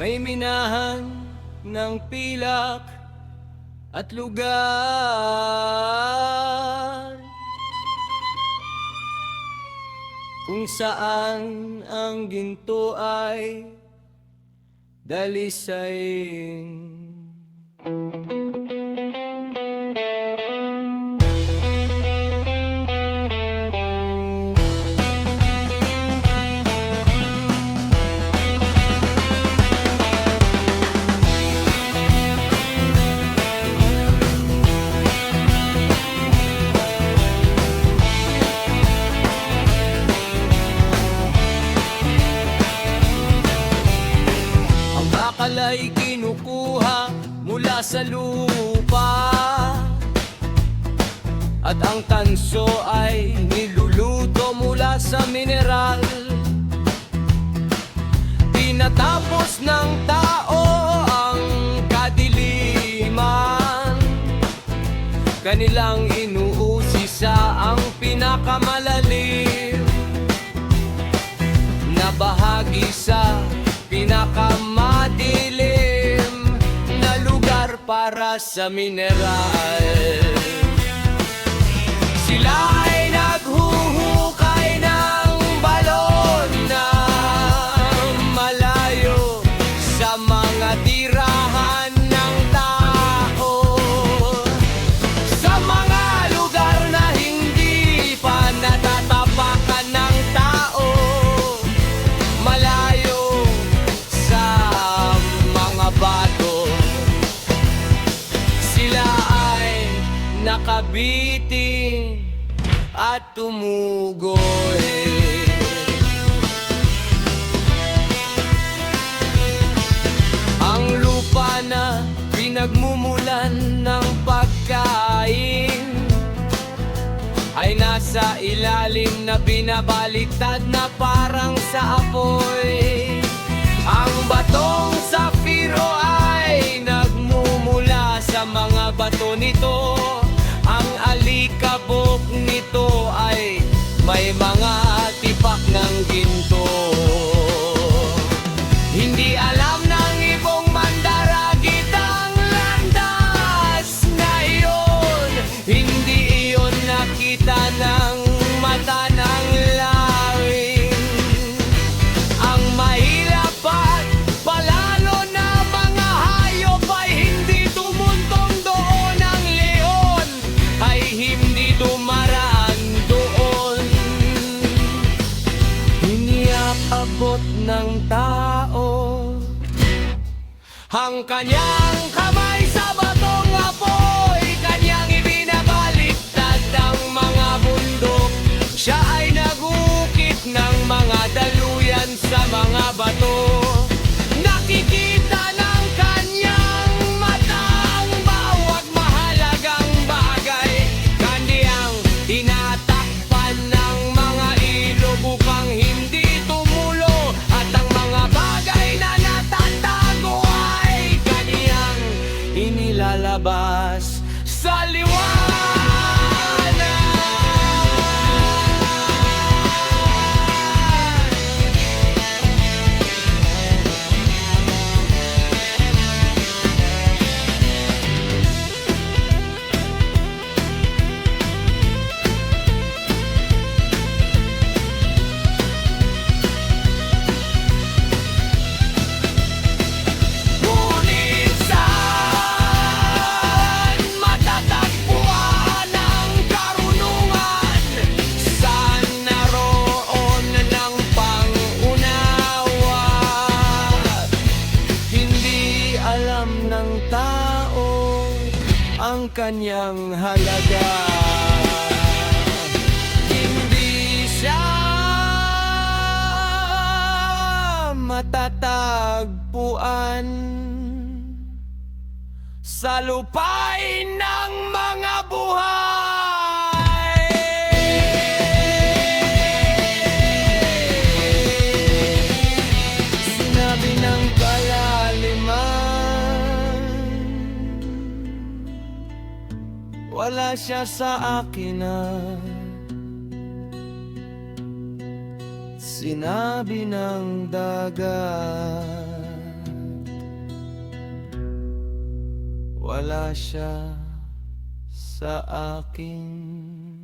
May minahan ng pilak at lugar kung saan ang ginto ay dalisain. Alay kinukuha mula sa lupa at ang tanso ay niluluto mula sa mineral. Tinatapos ng tao ang kadiliman, kanilang inuusisa ang pinakamalalim na bahagi sa pinakamadilim na lugar para sa mineral. Sila ay naghuhukay ng balon na malayo sa mga tirahan ng tao, sa mga lugar na hindi pa natatapakan ng tao, malayo bato. Sila ay nakabiting at tumugoy. Ang lupa na pinagmumulan ng pagkain ay nasa ilalim na binabaliktad na parang sa apoy. Ang batong safiro ay nagmumula sa mga bato nito. Ang alikabok nito ay may mga tipak ng ginto. Hindi alam ng ibong mandaragit ang landas na iyon. Hindi iyon nakita ng mata ng lawing. Ang mahirap at palalo na mga hayop ay hindi tumuntong doon. Ang leon ay hindi dumaraan doon. Iniaabot ng tao ang kanyang kamay sa batong apoy, kanyang ibinabaliktad ang mga bundok. Siya ay nagukit ng mga daluyan sa mga bato. Nakikita ng kanyang mata ang bawat mahalagang bagay. Kanyang tinatakpan ng mga ilog upang hindi tumulo, at ang mga bagay na natatago ay kanyang inilalabas sa liwanag. Ang kanyang halaga, hindi siya matatagpuan sa lupain ng mga buhay. Sinabi ng kalaliman, wala siya sa akin na sinabi ng dagat. wala siya sa akin.